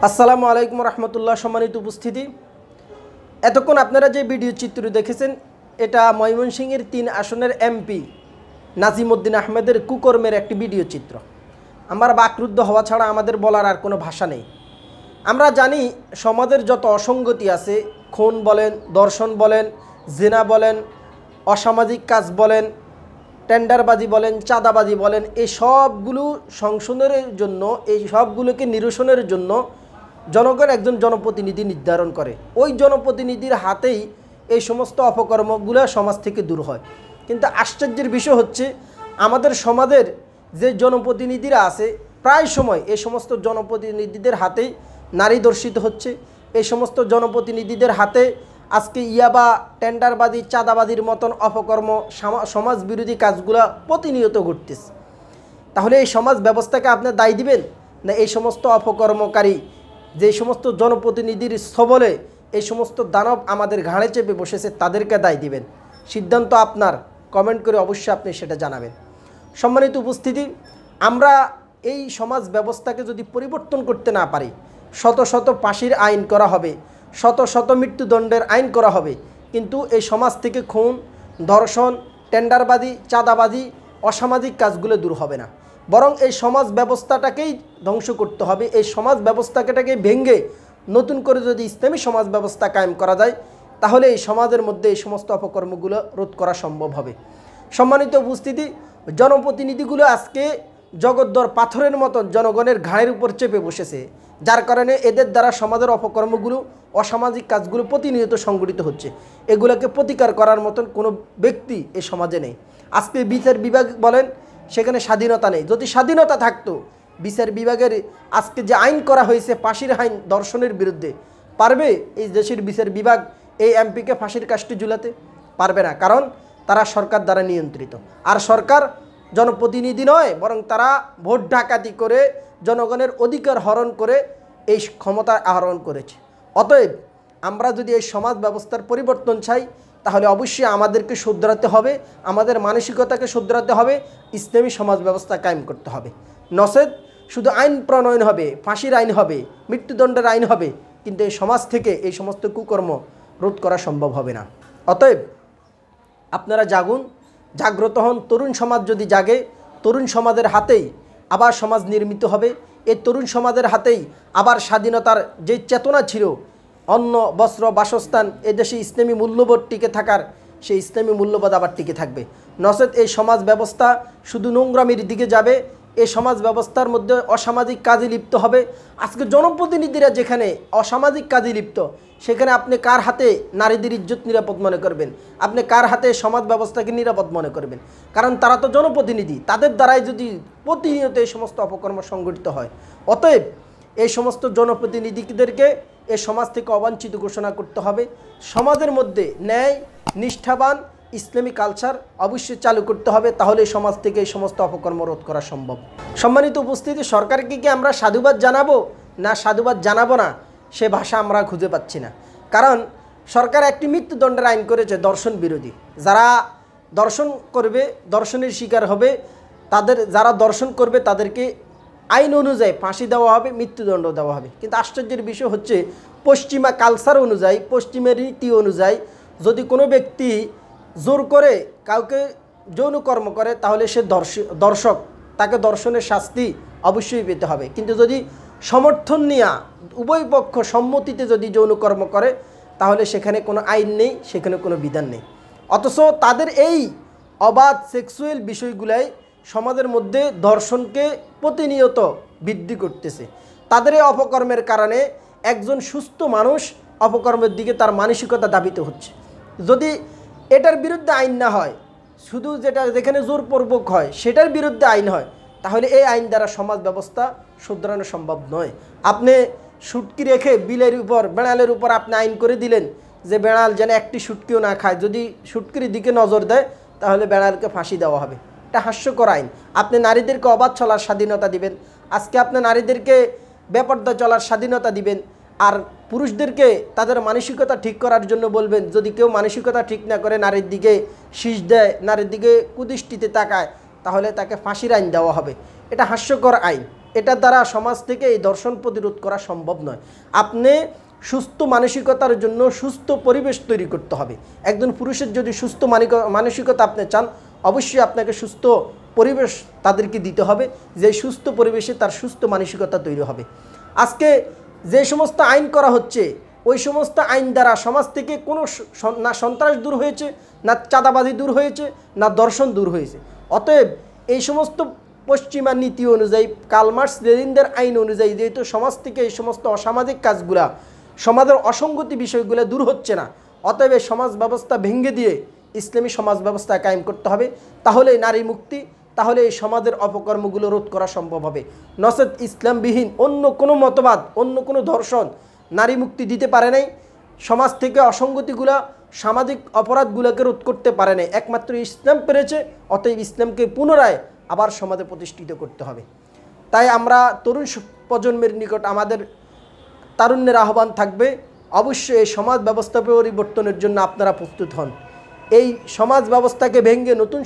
আসসালামু আলাইকুম রহমতুল্লাহ। সম্মানিত উপস্থিতি, এতক্ষণ আপনারা যে ভিডিও চিত্র দেখেছেন এটা ময়মনসিংহের ৩ আসনের এমপি নাজিমউদ্দিন আহমেদের কুকর্মের একটি ভিডিও চিত্র। আমার বাকরুদ্ধ হওয়া ছাড়া আমাদের বলার আর কোনো ভাষা নেই। আমরা জানি সমাজের যত অসঙ্গতি আছে, খুন বলেন, ধর্ষণ বলেন, জিনা বলেন, অসামাজিক কাজ বলেন, টেন্ডারবাজি বলেন, চাঁদাবাজি বলেন, এই সবগুলো সংশোধনের জন্য, এই সবগুলোকে নিরসনের জন্য জনগণ একজন জনপ্রতিনিধি নির্ধারণ করে। ওই জনপ্রতিনিধির হাতেই এই সমস্ত অপকর্মগুলো সমাজ থেকে দূর হয়। কিন্তু আশ্চর্যের বিষয় হচ্ছে আমাদের সমাজের যে জনপ্রতিনিধিরা আছে প্রায় সময় এই সমস্ত জনপ্রতিনিধিদের হাতেই নারী ধর্ষিত হচ্ছে। এই সমস্ত জনপ্রতিনিধিদের হাতে আজকে ইয়াবা, টেন্ডারবাজি, চাঁদাবাজির মতন অপকর্ম, সমাজ বিরোধী কাজগুলো প্রতিনিয়ত ঘটতেছে। তাহলে এই সমাজ ব্যবস্থাকে আপনি দায়ী দিবেন না এই সমস্ত অপকর্মকারী, যে সমস্ত জনপ্রতিনিধির স্থবলে এই সমস্ত দানব আমাদের ঘাড়ে চেপে বসেছে তাদেরকে দায়ী দিবেন? সিদ্ধান্ত আপনার। কমেন্ট করে অবশ্যই আপনি সেটা জানাবেন। সম্মানিত উপস্থিতি, আমরা এই সমাজ ব্যবস্থাকে যদি পরিবর্তন করতে না পারি, শত শত ফাঁসির আইন করা হবে, শত শত মৃত্যুদণ্ডের আইন করা হবে, কিন্তু এই সমাজ থেকে খুন, ধর্ষণ, টেন্ডারবাজি, চাঁদাবাজি, অসামাজিক কাজগুলো দূর হবে না। বরং এই সমাজ ব্যবস্থাটাকেই ধ্বংস করতে হবে। এই সমাজ ব্যবস্থাটাকে ভেঙে নতুন করে যদি ইসলামী সমাজ ব্যবস্থা কায়েম করা যায়, তাহলে এই সমাজের মধ্যে এই সমস্ত অপকর্মগুলো রোধ করা সম্ভব হবে। সম্মানিত উপস্থিতি, জনপ্রতিনিধিগুলো আজকে জগদ্দর পাথরের মতন জনগণের ঘাড়ের উপর চেপে বসেছে, যার কারণে এদের দ্বারা সমাজের অপকর্মগুলো, অসামাজিক কাজগুলো প্রতিনিয়ত সংঘটিত হচ্ছে। এগুলোকে প্রতিকার করার মতন কোনো ব্যক্তি এ সমাজে নেই। আজকে বিচার বিভাগ বলেন, সেখানে স্বাধীনতা নেই। যদি স্বাধীনতা থাকতো, বিচার বিভাগের আজকে যে আইন করা হয়েছে ফাঁসির আইন ধর্ষণের বিরুদ্ধে, পারবে এই দেশের বিচার বিভাগ এই এমপিকে ফাঁসির কাস্টে ঝুলাতে? পারবে না, কারণ তারা সরকার দ্বারা নিয়ন্ত্রিত। আর সরকার জনপ্রতিনিধি নয়, বরং তারা ভোট ডাকাতি করে জনগণের অধিকার হরণ করে এই ক্ষমতা আহরণ করেছে। অতএব আমরা যদি এই সমাজ ব্যবস্থার পরিবর্তন চাই, তাহলে অবশ্যই আমাদেরকে শুধরাতে হবে, আমাদের মানসিকতাকে শুধরাতে হবে, ইসলামী সমাজ ব্যবস্থা কায়েম করতে হবে। নচেত শুধু আইন প্রণয়ন হবে, ফাঁসির আইন হবে, মৃত্যুদণ্ডের আইন হবে, কিন্তু এই সমাজ থেকে এই সমস্ত কুকর্ম রোধ করা সম্ভব হবে না। অতএব আপনারা জাগুন, জাগ্রত হন। তরুণ সমাজ যদি জাগে, তরুণ সমাজের হাতেই আবার সমাজ নির্মিত হবে। এই তরুণ সমাজের হাতেই আবার স্বাধীনতার যে চেতনা ছিল, অন্ন, বস্ত্র, বাসস্থান, এদেশে ইসলামী মূল্যবোধ টিকে থাকার সেই ইসলামী মূল্যবোধ আবার টিকে থাকবে। নচেত এই সমাজ ব্যবস্থা শুধু নোংরামির দিকে যাবে। এই সমাজ ব্যবস্থার মধ্যে অসামাজিক কাজে লিপ্ত হবে। আজকে জনপ্রতিনিধিরা যেখানে অসামাজিক কাজে লিপ্ত, সেখানে আপনি কার হাতে নারীদের ইজ্জত নিরাপদ মনে করবেন? আপনি কার হাতে সমাজ ব্যবস্থাকে নিরাপদ মনে করবেন? কারণ তারা তো জনপ্রতিনিধি, তাদের দ্বারাই যদি প্রতিনিয়ত এই সমস্ত অপকর্ম সংঘটিত হয়। অতএব এই সমস্ত জনপ্রতিনিধিদেরকে এই সমাজ থেকে অবাঞ্ছিত ঘোষণা করতে হবে। সমাজের মধ্যে ন্যায়, নিষ্ঠাবান, ইসলামী কালচার অবশ্যই চালু করতে হবে, তাহলে এই সমাজ থেকে এই সমস্ত অপকর্ম রোধ করা সম্ভব। সম্মানিত উপস্থিতি, সরকারকে কি আমরা সাধুবাদ জানাবো না সাধুবাদ জানাবো না, সে ভাষা আমরা খুঁজে পাচ্ছি না। কারণ সরকার একটি মৃত্যুদণ্ডের আইন করেছে ধর্ষণ বিরোধী। যারা দর্শন করবে, দর্শনের শিকার হবে, যারা দর্শন করবে তাদেরকে আইন অনুযায়ী ফাঁসি দেওয়া হবে, মৃত্যুদণ্ড দেওয়া হবে। কিন্তু আশ্চর্যের বিষয় হচ্ছে পশ্চিমা কালচার অনুযায়ী, পশ্চিমের রীতি অনুযায়ী যদি কোনো ব্যক্তি জোর করে কাউকে যৌনকর্ম করে, তাহলে সে দর্শক, তাকে দর্শনের শাস্তি অবশ্যই পেতে হবে। কিন্তু যদি সমর্থন নিয়ে উভয় পক্ষ সম্মতিতে যদি যৌনকর্ম করে, তাহলে সেখানে কোনো আইন নেই, সেখানে কোনো বিধান নেই। অথচ তাদের এই অবাধ সেক্সুয়াল বিষয়গুলাই সমাজের মধ্যে ধর্ষণকে প্রতিনিয়ত বৃদ্ধি করতেছে। তাদের এই অপকর্মের কারণে একজন সুস্থ মানুষ অপকর্মের দিকে তার মানসিকতা ধাবিত হচ্ছে। যদি এটার বিরুদ্ধে আইন না হয়, শুধু যেখানে জোরপূর্বক হয় সেটার বিরুদ্ধে আইন হয়, তাহলে এই আইন দ্বারা সমাজ ব্যবস্থা শুধরানো সম্ভব নয়। আপনি শুটকি রেখে বিলের উপর, বেড়ালের উপর আপনি আইন করে দিলেন যে বেড়াল যেন একটি শুটকিও না খায়, যদি শুটকির দিকে নজর দেয় তাহলে বেড়ালকে ফাঁসি দেওয়া হবে। এটা হাস্যকর আইন। আপনি নারীদেরকে অবাধ চলার স্বাধীনতা দিবেন, আজকে আপনি নারীদেরকে বেপর্দা চলার স্বাধীনতা দিবেন, আর পুরুষদেরকে তাদের মানসিকতা ঠিক করার জন্য বলবেন। যদি কেউ মানসিকতা ঠিক না করে, নারীর দিকে শীষ দেয়, নারীর দিকে কুদৃষ্টিতে তাকায়, তাহলে তাকে ফাঁসির আইন দেওয়া হবে। এটা হাস্যকর আইন। এটার দ্বারা সমাজ থেকে এই দর্শন প্রতিরোধ করা সম্ভব নয়। আপনি সুস্থ মানসিকতার জন্য সুস্থ পরিবেশ তৈরি করতে হবে। একজন পুরুষের যদি সুস্থ মানসিকতা আপনি চান, অবশ্যই আপনাকে সুস্থ পরিবেশ তাদেরকে দিতে হবে, যে সুস্থ পরিবেশে তার সুস্থ মানসিকতা তৈরি হবে। আজকে যে সমস্ত আইন করা হচ্ছে, ওই সমস্ত আইন দ্বারা সমাজ থেকে কোনো না সন্ত্রাস দূর হয়েছে, না চাঁদাবাজি দূর হয়েছে, না দর্শন দূর হয়েছে। অতএব এই সমস্ত পশ্চিমা নীতি অনুযায়ী, কার্ল মার্কস লেনিনদের আইন অনুযায়ী যেহেতু সমাজ থেকে এই সমস্ত অসামাজিক কাজগুলা, সমাজের অসঙ্গতি বিষয়গুলো দূর হচ্ছে না, অতএব এই সমাজ ব্যবস্থা ভেঙে দিয়ে ইসলামী সমাজ ব্যবস্থা কায়েম করতে হবে। তাহলে নারী মুক্তি, তাহলে এই সমাজের অপকর্মগুলো রোধ করা সম্ভব হবে। নচেত ইসলামবিহীন অন্য কোনো মতবাদ, অন্য কোনো দর্শন নারী মুক্তি দিতে পারে নাই, সমাজ থেকে অসঙ্গতিগুলা, সামাজিক অপরাধগুলোকে রোধ করতে পারে নাই। একমাত্র ইসলাম পেরেছে। অতএব ইসলামকে পুনরায় আবার সমাজে প্রতিষ্ঠিত করতে হবে। তাই আমরা তরুণ প্রজন্মের নিকট আমাদের তারুণ্যের আহ্বান থাকবে, অবশ্যই এই সমাজ ব্যবস্থা পরিবর্তনের জন্য আপনারা প্রস্তুত হন। এই সমাজ ব্যবস্থাকে ভেঙে নতুন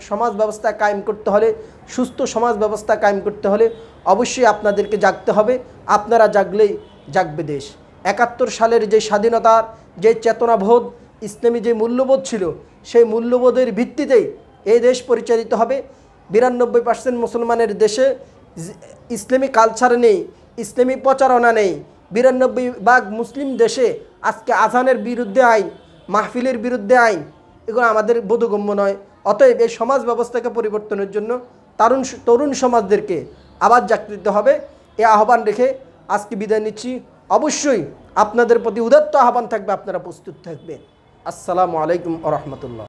সমাজ ব্যবস্থা কায়েম করতে হলে, সুস্থ সমাজ ব্যবস্থা কায়েম করতে হলে অবশ্যই আপনাদেরকে জাগতে হবে। আপনারা জাগলেই জাগবে দেশ। ৭১ সালের যে স্বাধীনতার যে চেতনাবোধ, ইসলামী যে মূল্যবোধ ছিল, সেই মূল্যবোধের ভিত্তিতেই এই দেশ পরিচালিত হবে। ৯২% মুসলমানের দেশে ইসলামী কালচার নেই, ইসলামী প্রচারণা নেই। ৯২% মুসলিম দেশে আজকে আজানের বিরুদ্ধে আইন, মাহফিলের বিরুদ্ধে আইন, এগুলো আমাদের বোধগম্য নয়। অতএব এই সমাজ ব্যবস্থাকে পরিবর্তনের জন্য তরুণ সমাজদেরকে আবার জাগৃত হবে। এই আহ্বান রেখে আজকে বিদায় নিচ্ছি। অবশ্যই আপনাদের প্রতি উদাত্ত আহ্বান থাকবে, আপনারা প্রস্তুত থাকবেন। আসসালামু আলাইকুম ওয়া রাহমাতুল্লাহ।